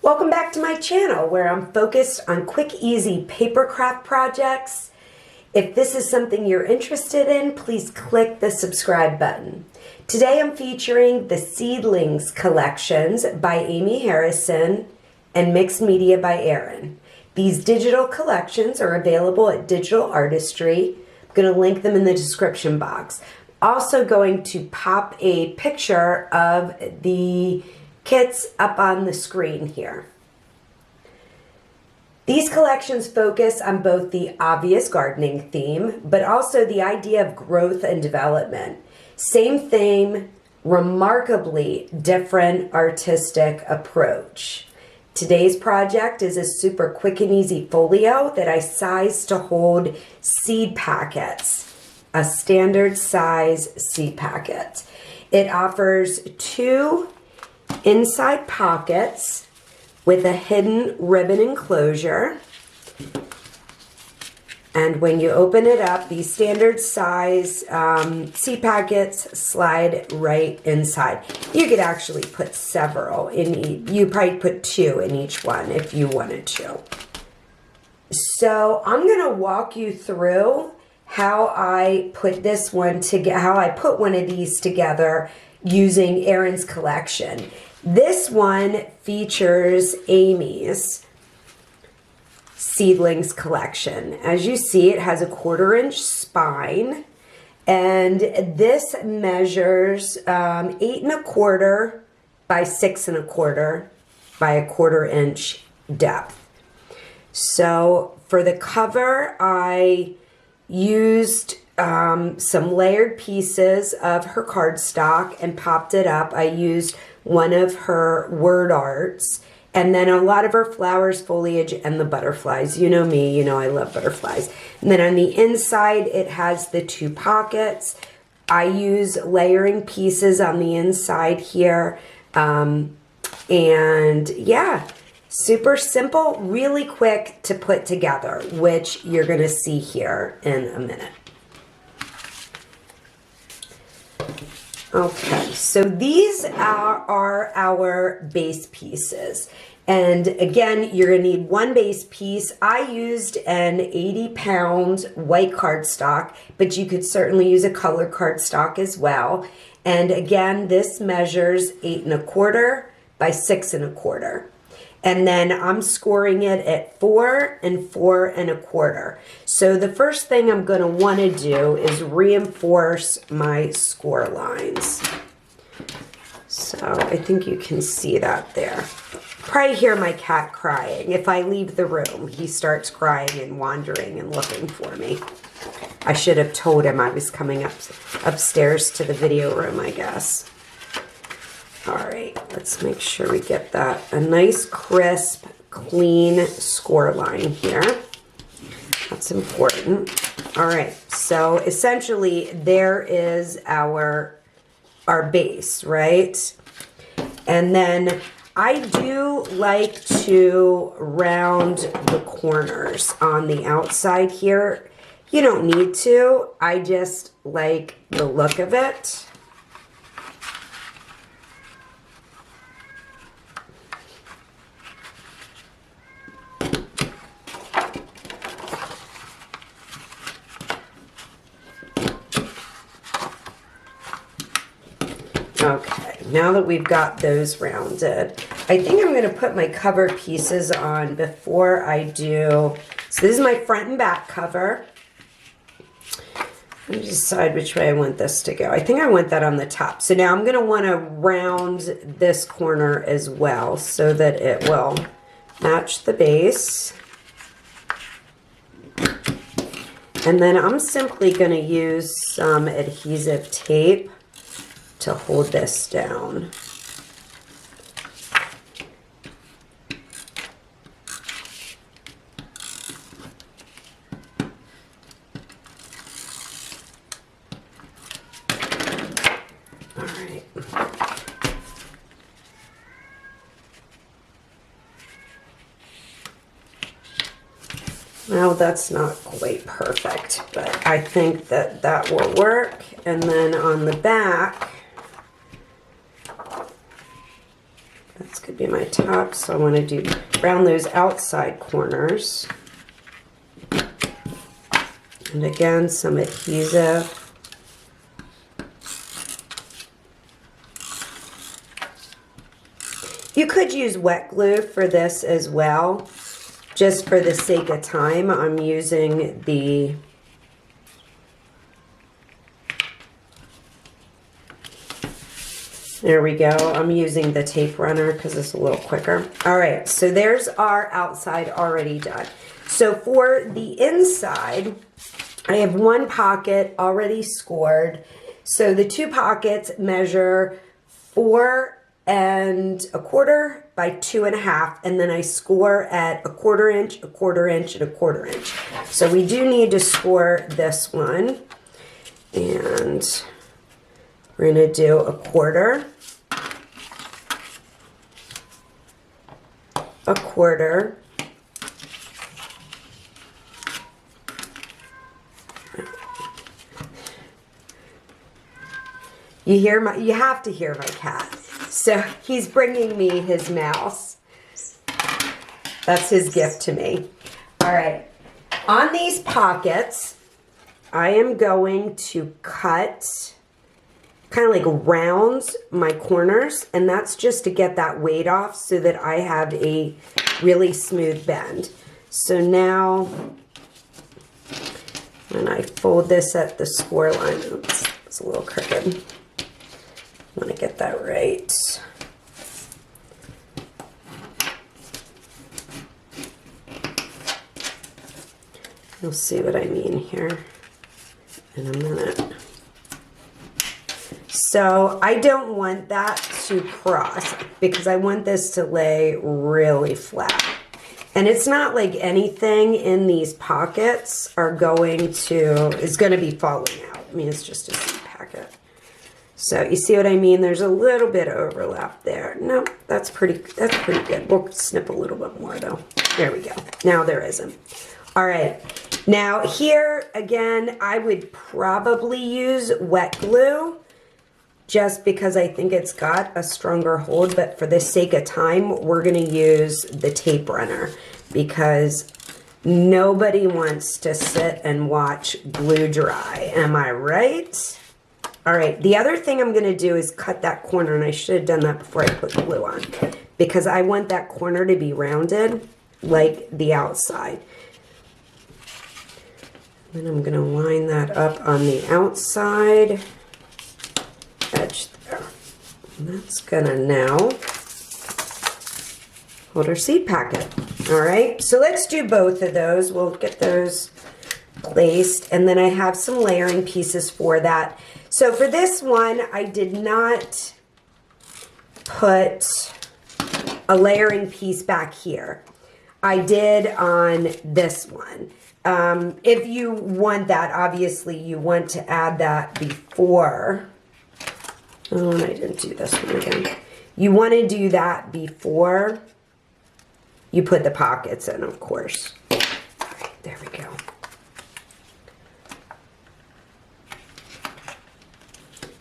Welcome back to my channel where I'm focused on quick, easy paper craft projects. If this is something you're interested in, please click the subscribe button. Today I'm featuring the Seedlings collections by Amy Harrison and Mixed Media by Erin. These digital collections are available at Digital Artistry. I'm going to link them in the description box. Also going to pop a picture of the kits up on the screen here. These collections focus on both the obvious gardening theme, but also the idea of growth and development. Same theme, remarkably different artistic approach. Today's project is a super quick and easy folio that I sized to hold seed packets, a standard size seed packet. It offers two inside pockets with a hidden ribbon enclosure. And when you open it up, these standard size seed packets slide right inside. You could actually put several in each. You probably put two in each one if you wanted to. So I'm going to walk you through how I put this one together, how I put one of these together using Erin's collection. This one features Amy's Seedlings collection. As you see, it has a 1/4 inch spine, and this measures 8 1/4 by 6 1/4 by a 1/4 inch depth. So for the cover, I used some layered pieces of her cardstock and popped it up. I used one of her word arts and then a lot of her flowers, foliage, and the butterflies. You know me, you know I love butterflies. And then on the inside, it has the two pockets. I use layering pieces on the inside here. And yeah, super simple, really quick to put together, which you're gonna see here in a minute. Okay, so these are our base pieces. And again, you're gonna need one base piece. I used an 80-pound white cardstock, but you could certainly use a colored cardstock as well. And again, this measures 8 1/4 by 6 1/4. And then I'm scoring it at 4 and 4 1/4. So the first thing I'm going to want to do is reinforce my score lines. So I think you can see that there. Probably hear my cat crying. If I leave the room, he starts crying and wandering and looking for me. I should have told him I was coming upstairs to the video room, I guess. All right, let's make sure we get that a nice, crisp, clean score line here. That's important. All right, so essentially there is our base, right? And then I do like to round the corners on the outside here. You don't need to. I just like the look of it. Okay, now that we've got those rounded, I think I'm going to put my cover pieces on before I do. So this is my front and back cover. Let me decide which way I want this to go. I think I want that on the top. So now I'm going to want to round this corner as well so that it will match the base. And then I'm simply going to use some adhesive tape to hold this down. All right. Well, that's not quite perfect, but I think that that will work. And then on the back, This could be my top, so I want to do round those outside corners. And again, some adhesive. You could use wet glue for this as well. Just for the sake of time, I'm using the there we go. I'm using the tape runner because it's a little quicker. All right, so there's our outside already done. So for the inside, I have one pocket already scored. So the two pockets measure 4 1/4 by 2 1/2, and then I score at 1/4 inch, 1/4 inch, and 1/4 inch. So we do need to score this one, and we're going to do 1/4, 1/4, you have to hear my cat. So he's bringing me his mouse. That's his gift to me. All right. On these pockets, I am going to cut kind of like round my corners, and that's just to get that weight off so that I have a really smooth bend. So now when I fold this at the score line, oops, it's a little crooked. I want to get that right. You'll see what I mean here in a minute. So I don't want that to cross because I want this to lay really flat. And it's not like anything in these pockets is going to be falling out. I mean, it's just a seed packet. So you see what I mean? There's a little bit of overlap there. No, that's pretty good. We'll snip a little bit more though. There we go. Now there isn't. All right. Now here again, I would probably use wet glue just because I think it's got a stronger hold, but for the sake of time, we're going to use the tape runner because nobody wants to sit and watch glue dry. Am I right? All right, the other thing I'm going to do is cut that corner, and I should have done that before I put the glue on because I want that corner to be rounded like the outside. Then I'm going to line that up on the outside edge there. And that's going to now hold our seed packet. All right, so let's do both of those. We'll get those placed, and then I have some layering pieces for that. So for this one, I did not put a layering piece back here. I did on this one. If you want that, obviously you want to add that before. Oh, and I didn't do this one again. You want to do that before you put the pockets in, of course. All right, there we go.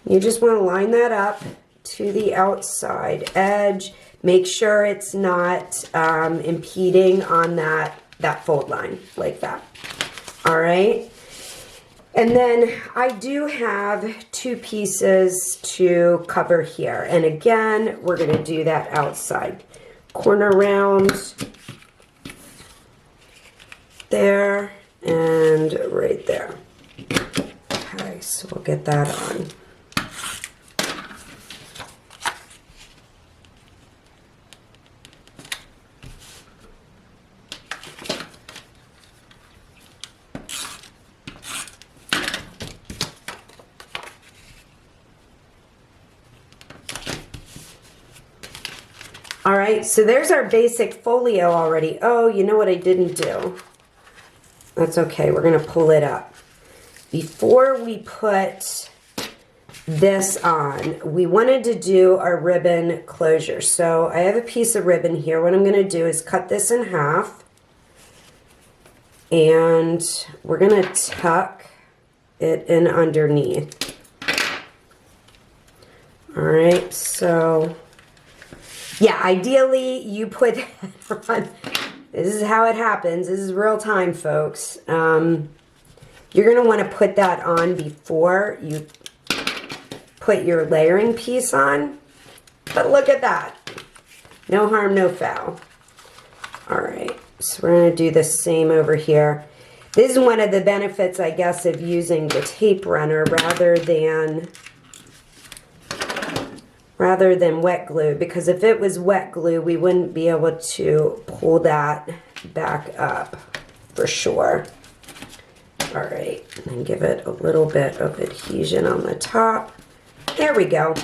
You just want to line that up to the outside edge. Make sure it's not impeding on that fold line like that. All right. And then I do have 2 pieces to cover here. And again, we're going to do that outside corner round there and right there. Okay, so we'll get that on. All right, so there's our basic folio already. Oh, you know what I didn't do? That's okay, we're gonna pull it up. Before we put this on, we wanted to do our ribbon closure. So I have a piece of ribbon here. What I'm gonna do is cut this in half, and we're gonna tuck it in underneath. All right, so Yeah, ideally you put that on. This is how it happens. This is real time, folks. You're going to want to put that on before you put your layering piece on. But look at that. No harm, no foul. All right, so we're going to do the same over here. This is one of the benefits, I guess, of using the tape runner rather than wet glue, because if it was wet glue, we wouldn't be able to pull that back up for sure. All right, and give it a little bit of adhesion on the top. There we go.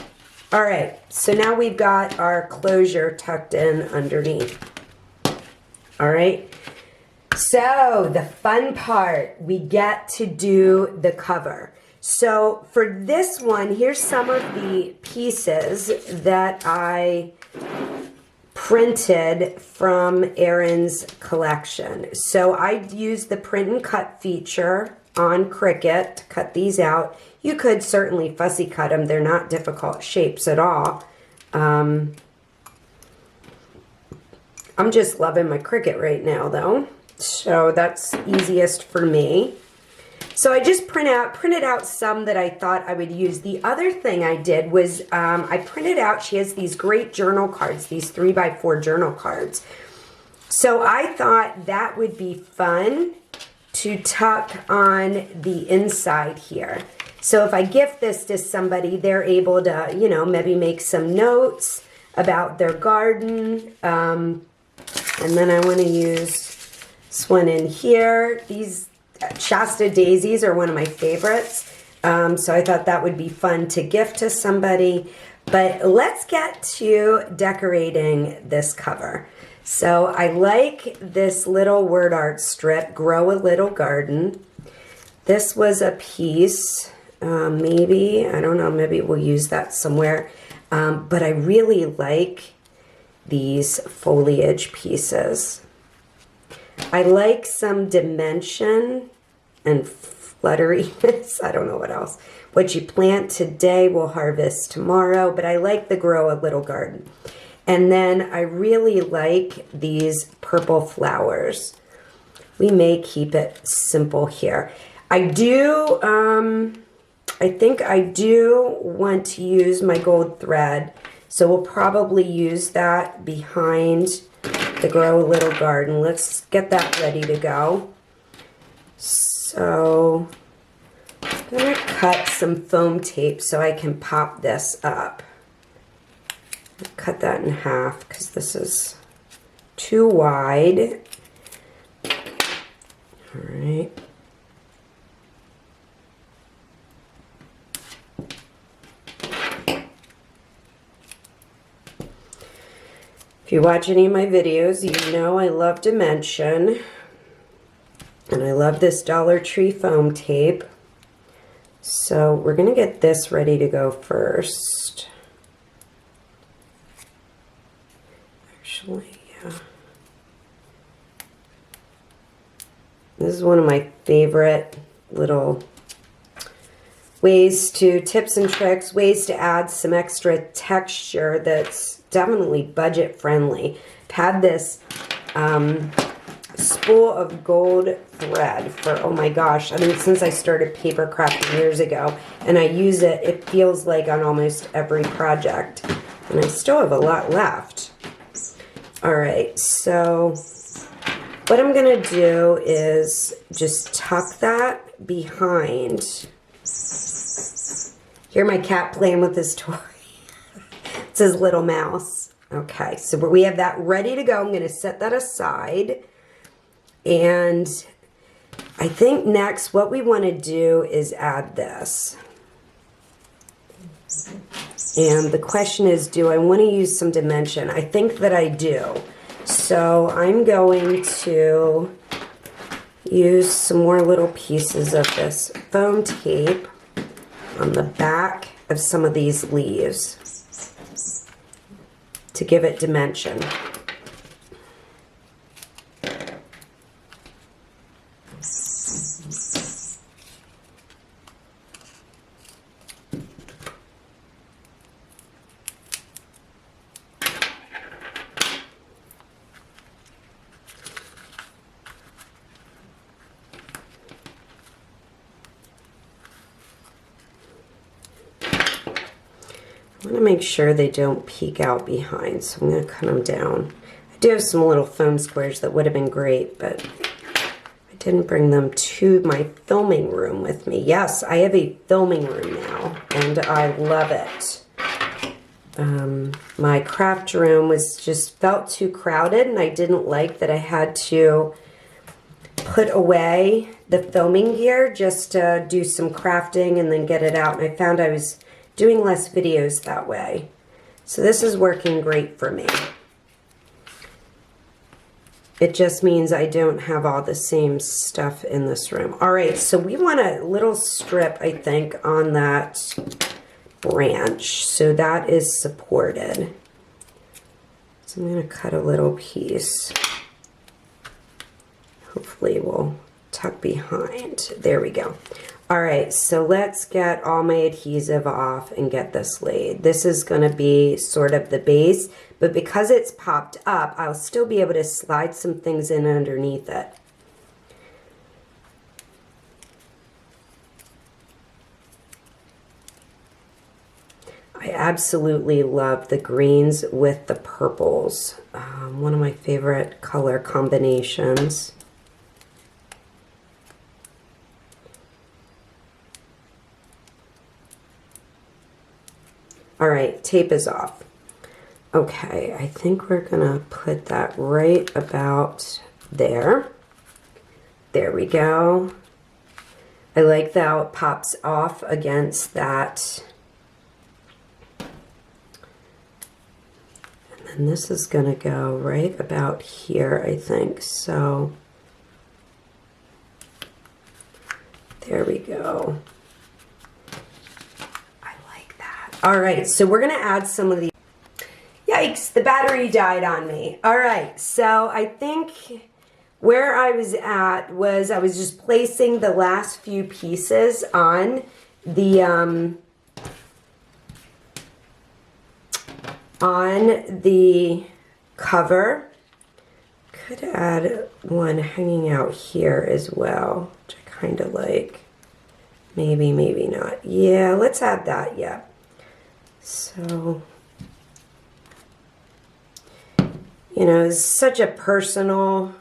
All right, so now we've got our closure tucked in underneath. All right, so the fun part, we get to do the cover. So for this one, here's some of the pieces that I printed from Erin's collection. So I used the print and cut feature on Cricut to cut these out. You could certainly fussy cut them. They're not difficult shapes at all. I'm just loving my Cricut right now though. So that's easiest for me. So I just printed out some that I thought I would use. The other thing I did was I printed out, she has these great journal cards, these 3x4 journal cards. So I thought that would be fun to tuck on the inside here. So if I gift this to somebody, they're able to, you know, maybe make some notes about their garden. And then I want to use this one in here. These Shasta daisies are one of my favorites. So I thought that would be fun to gift to somebody. But let's get to decorating this cover. So I like this little word art strip, Grow a Little Garden. This was a piece, maybe, I don't know, maybe we'll use that somewhere. But I really like these foliage pieces. I like some dimension and flutteriness. I don't know what else. What you plant today will harvest tomorrow, but I like the Grow a Little Garden. And then I really like these purple flowers. We may keep it simple here. I do, I think I do want to use my gold thread. So we'll probably use that behind the Grow a Little Garden. Let's get that ready to go. So I'm going to cut some foam tape so I can pop this up. Cut that in half because this is too wide. All right. If you watch any of my videos, you know I love dimension. And I love this Dollar Tree foam tape. So we're going to get this ready to go first. Actually, yeah. This is one of my favorite little tips and tricks, ways to add some extra texture that's definitely budget friendly. I've had this spool of gold thread for, oh my gosh, I mean, since I started paper crafting years ago, and I use it, it feels like on almost every project. And I still have a lot left. All right, so what I'm gonna do is just tuck that behind. Hear my cat playing with his toy. It's his little mouse. Okay, so we have that ready to go. I'm gonna set that aside. And I think next what we want to do is add this. And the question is, do I want to use some dimension? I think that I do. So I'm going to use some more little pieces of this foam tape on the back of some of these leaves to give it dimension. want to make sure they don't peek out behind, so I'm going to cut them down. I do have some little foam squares that would have been great, but I didn't bring them to my filming room with me. Yes, I have a filming room now, and I love it. My craft room felt too crowded, and I didn't like that I had to put away the filming gear just to do some crafting and then get it out. And I found I was doing less videos that way. So this is working great for me. It just means I don't have all the same stuff in this room. All right, so we want a little strip, I think, on that branch, so that is supported. So I'm going to cut a little piece. Hopefully we'll tuck behind. There we go. All right, so let's get all my adhesive off and get this laid. This is going to be sort of the base, but because it's popped up, I'll still be able to slide some things in underneath it. I absolutely love the greens with the purples. One of my favorite color combinations. All right, tape is off. Okay, I think we're gonna put that right about there. There we go. I like how it pops off against that. And this is going to go right about here, I think. So there we go. I like that. All right, so we're going to add some of the... Yikes, the battery died on me. All right, so I think where I was at was I was just placing the last few pieces on the... on the cover. Could add one hanging out here as well, which I kind of like. Maybe, maybe not. Yeah, let's add that, yeah. So, you know, it's such a personal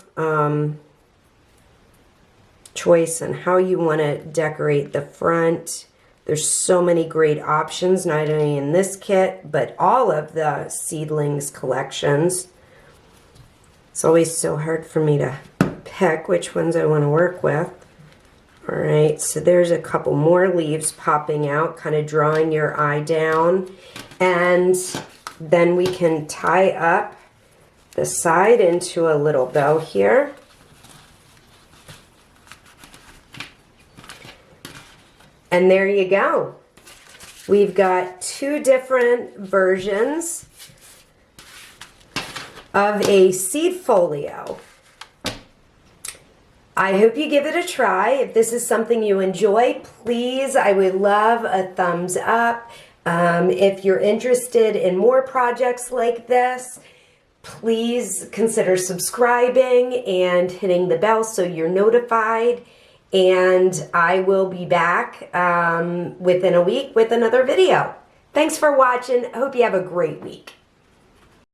choice on how you want to decorate the front. There's so many great options, not only in this kit, but all of the Seedlings collections. It's always so hard for me to pick which ones I want to work with. All right, so there's a couple more leaves popping out, kind of drawing your eye down. And then we can tie up the side into a little bow here. And there you go. We've got two different versions of a seed folio. I hope you give it a try. If this is something you enjoy, please, I would love a thumbs up. If you're interested in more projects like this, please consider subscribing and hitting the bell so you're notified. And I will be back within a week with another video. Thanks for watching. I hope you have a great week.